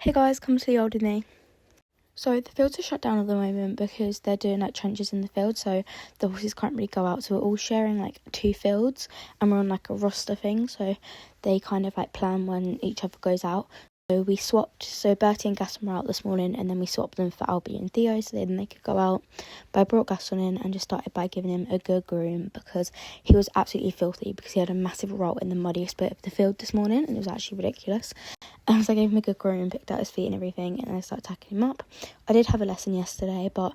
Hey guys, come to the old with me. So the fields are shut down at the moment because they're doing like trenches in the field, so the horses can't really go out. So we're all sharing like two fields and we're on like a roster thing, so they kind of like plan when each other goes out. So we swapped, so Bertie and Gaston were out this morning and then we swapped them for Albie and Theo so then they could go out. But I brought Gaston in and just started by giving him a good groom because he was absolutely filthy because he had a massive roll in the muddiest bit of the field this morning and it was actually ridiculous. So I gave him a good groom, picked out his feet and everything, and I started tacking him up. I did have a lesson yesterday, but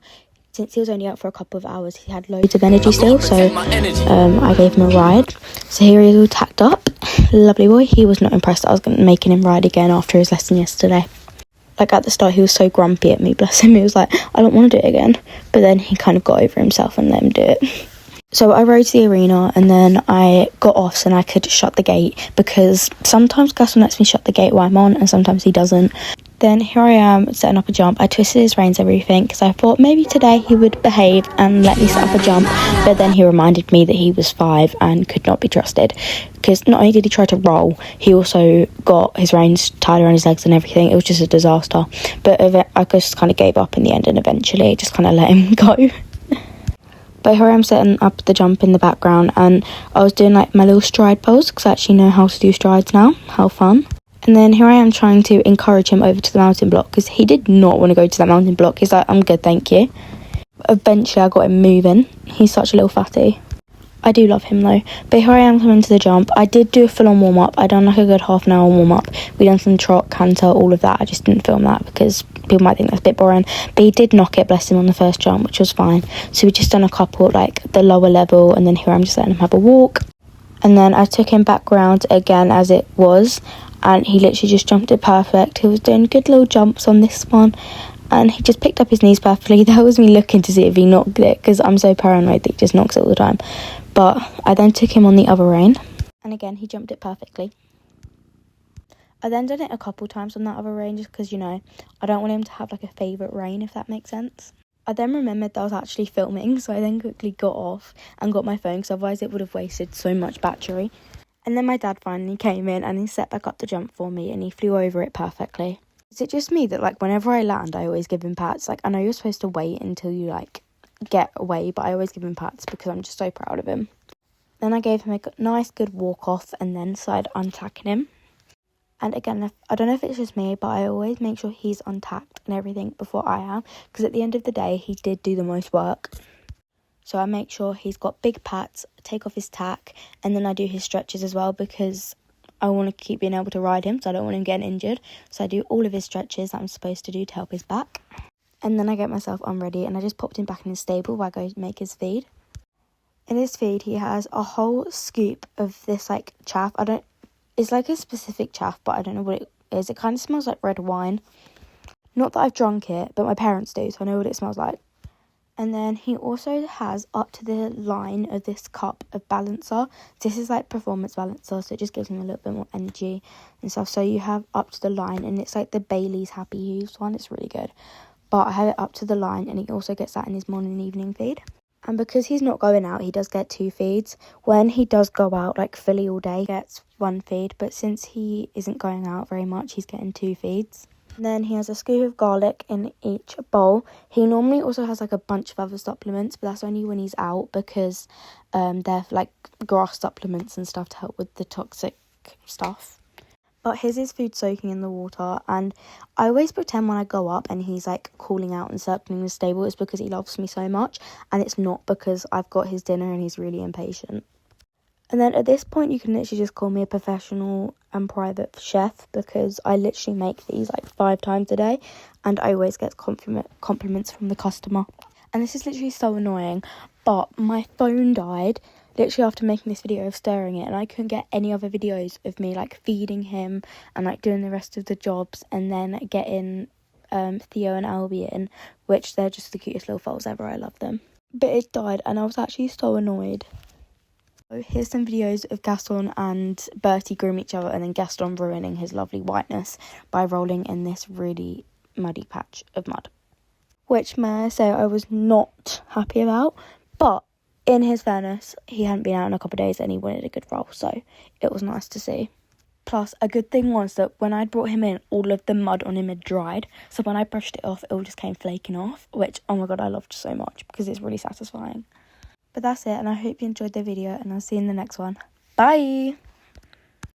since he was only out for a couple of hours, he had loads of energy still, so I gave him a ride. So here he is all tacked up. Lovely boy. He was not impressed that I was making him ride again after his lesson yesterday. Like at the start, he was so grumpy at me, bless him. He was like, I don't want to do it again. But then he kind of got over himself and let him do it. So I rode to the arena and then I got off so I could shut the gate because sometimes Gaston lets me shut the gate while I'm on and sometimes he doesn't. Then here I am setting up a jump. I twisted his reins, everything, because I thought maybe today he would behave and let me set up a jump. But then he reminded me that he was 5 and could not be trusted. Because not only did he try to roll, he also got his reins tied around his legs and everything. It was just a disaster. But I just kind of gave up in the end and eventually just kind of let him go. But here I am setting up the jump in the background and I was doing like my little stride pose because I actually know how to do strides now. How fun. And then here I am trying to encourage him over to the mountain block because he did not want to go to that mountain block. He's like, I'm good, thank you. Eventually I got him moving. He's such a little fatty. I do love him though. But here I am coming to the jump. I did do a full-on warm-up. I done like a good half an hour warm-up. We done some trot, canter, all of that. I just didn't film that because people might think that's a bit boring. But he did knock it, bless him, on the first jump, which was fine. So we just done a couple, like the lower level, and then here I'm just letting him have a walk. And then I took him back round again as it was, and he literally just jumped it perfect. He was doing good little jumps on this one. And he just picked up his knees perfectly. That was me looking to see if he knocked it because I'm so paranoid that he just knocks it all the time. But I then took him on the other rein. And again, he jumped it perfectly. I then done it a couple times on that other rein just because, I don't want him to have like a favourite rein, if that makes sense. I then remembered that I was actually filming. So I then quickly got off and got my phone because otherwise it would have wasted so much battery. And then my dad finally came in and he set back up the jump for me and he flew over it perfectly. Is it just me that, like, whenever I land, I always give him pats? Like, I know you're supposed to wait until you, like, get away, but I always give him pats because I'm just so proud of him. Then I gave him a nice, good walk-off and then started untacking him. And again, I don't know if it's just me, but I always make sure he's untacked and everything before I am because at the end of the day, he did do the most work. So I make sure he's got big pats, take off his tack, and then I do his stretches as well because I want to keep being able to ride him, so I don't want him getting injured. So I do all of his stretches that I'm supposed to do to help his back. And then I get myself unready and I just popped him back in his stable while I go make his feed. In his feed, he has a whole scoop of this, like, chaff. It's like a specific chaff, but I don't know what it is. It kind of smells like red wine. Not that I've drunk it, but my parents do, so I know what it smells like. And then he also has up to the line of this cup of balancer. This is like performance balancer, so it just gives him a little bit more energy and stuff. So you have up to the line, and it's like the Bailey's Happy Hooves one. It's really good. But I have it up to the line, and he also gets that in his morning and evening feed. And because he's not going out, he does get 2 feeds. When he does go out, like fully all day, he gets 1 feed. But since he isn't going out very much, he's getting 2 feeds. And then he has a scoop of garlic in each bowl. He normally also has like a bunch of other supplements, but that's only when he's out because they're like grass supplements and stuff to help with the toxic stuff. But his is food soaking in the water, and I always pretend when I go up and he's like calling out and circling the stable it's because he loves me so much, and it's not because I've got his dinner and he's really impatient. And then at this point, you can literally just call me a professional and private chef because I literally make these like 5 times a day and I always get compliments from the customer. And this is literally so annoying, but my phone died literally after making this video of stirring it and I couldn't get any other videos of me like feeding him and like doing the rest of the jobs and then getting Theo and Albie in, which they're just the cutest little foals ever. I love them. But it died and I was actually so annoyed. So here's some videos of Gaston and Bertie groom each other and then Gaston ruining his lovely whiteness by rolling in this really muddy patch of mud. Which, may I say, I was not happy about. But in his fairness, he hadn't been out in a couple of days and he wanted a good roll. So it was nice to see. Plus, a good thing was that when I'd brought him in, all of the mud on him had dried. So when I brushed it off, it all just came flaking off, which, oh my god, I loved so much because it's really satisfying. But that's it, and I hope you enjoyed the video, and I'll see you in the next one. Bye!